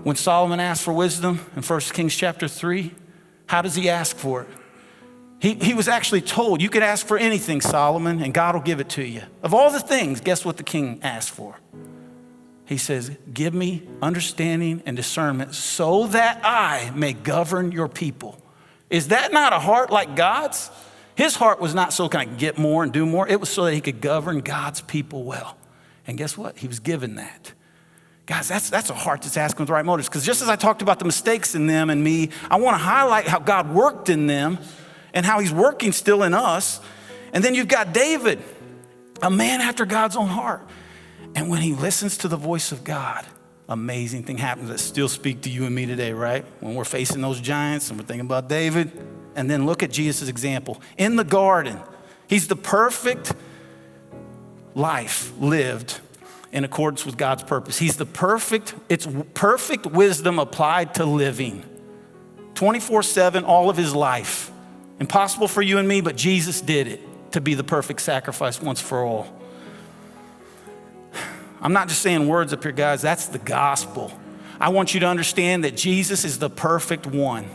when Solomon asked for wisdom in 1 Kings chapter 3, how does he ask for it? He was actually told, you could ask for anything, Solomon, and God will give it to you. Of all the things, guess what the king asked for? He says, give me understanding and discernment so that I may govern your people. Is that not a heart like God's? His heart was not so can I get more and do more. It was so that he could govern God's people well. And guess what? He was given that. Guys, that's a heart that's asking with the right motives. Because just as I talked about the mistakes in them and me, I want to highlight how God worked in them and how he's working still in us. And then you've got David, a man after God's own heart. And when he listens to the voice of God, amazing thing happens that still speak to you and me today, right? When we're facing those giants and we're thinking about David. And then look at Jesus' example. In the garden, he's the perfect life lived in accordance with God's purpose. He's it's perfect wisdom applied to living. 24/7, all of his life. Impossible for you and me, but Jesus did it to be the perfect sacrifice once for all. I'm not just saying words up here, guys. That's the gospel. I want you to understand that Jesus is the perfect one.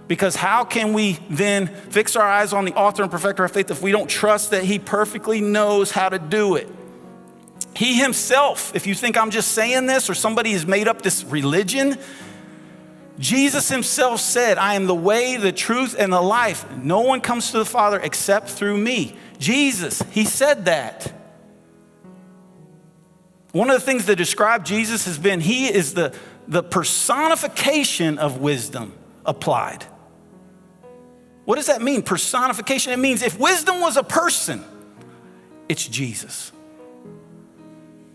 Because how can we then fix our eyes on the author and perfecter of faith if we don't trust that he perfectly knows how to do it? He himself, if you think I'm just saying this or somebody has made up this religion, Jesus himself said, I am the way, the truth, and the life. No one comes to the Father except through me. Jesus, he said that. One of the things that describe Jesus has been, he is the personification of wisdom applied. What does that mean, personification? It means if wisdom was a person, it's Jesus.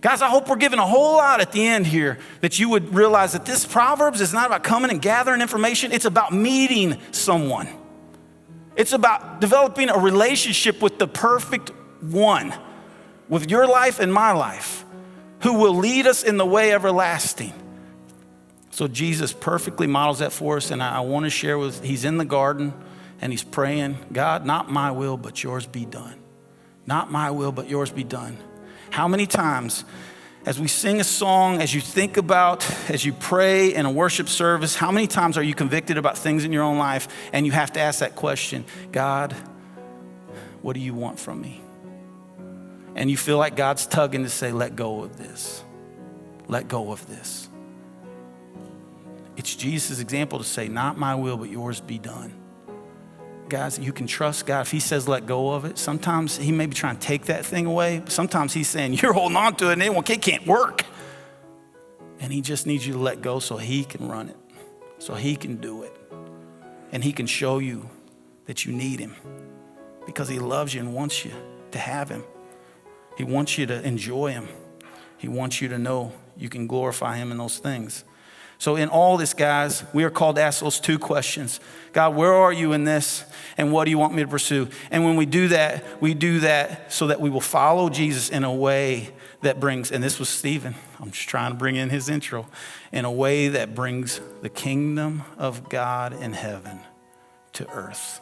Guys, I hope we're giving a whole lot at the end here that you would realize that this Proverbs is not about coming and gathering information. It's about meeting someone. It's about developing a relationship with the perfect one, with your life and my life, who will lead us in the way everlasting. So Jesus perfectly models that for us, and I want to share he's in the garden and he's praying, God, not my will, but yours be done. Not my will, but yours be done. How many times as we sing a song, as you think about, as you pray in a worship service, how many times are you convicted about things in your own life and you have to ask that question, God, what do you want from me? And you feel like God's tugging to say, let go of this. Let go of this. It's Jesus' example to say, not my will, but yours be done. Guys, you can trust God. If he says let go of it, sometimes he may be trying to take that thing away. But sometimes he's saying you're holding on to it and it can't work. And he just needs you to let go so he can run it, so he can do it. And he can show you that you need him because he loves you and wants you to have him. He wants you to enjoy him. He wants you to know you can glorify him in those things. So in all this, guys, we are called to ask those two questions. God, where are you in this? And what do you want me to pursue? And when we do that so that we will follow Jesus in a way that brings, and this was Stephen, I'm just trying to bring in his intro, in a way that brings the kingdom of God in heaven to earth.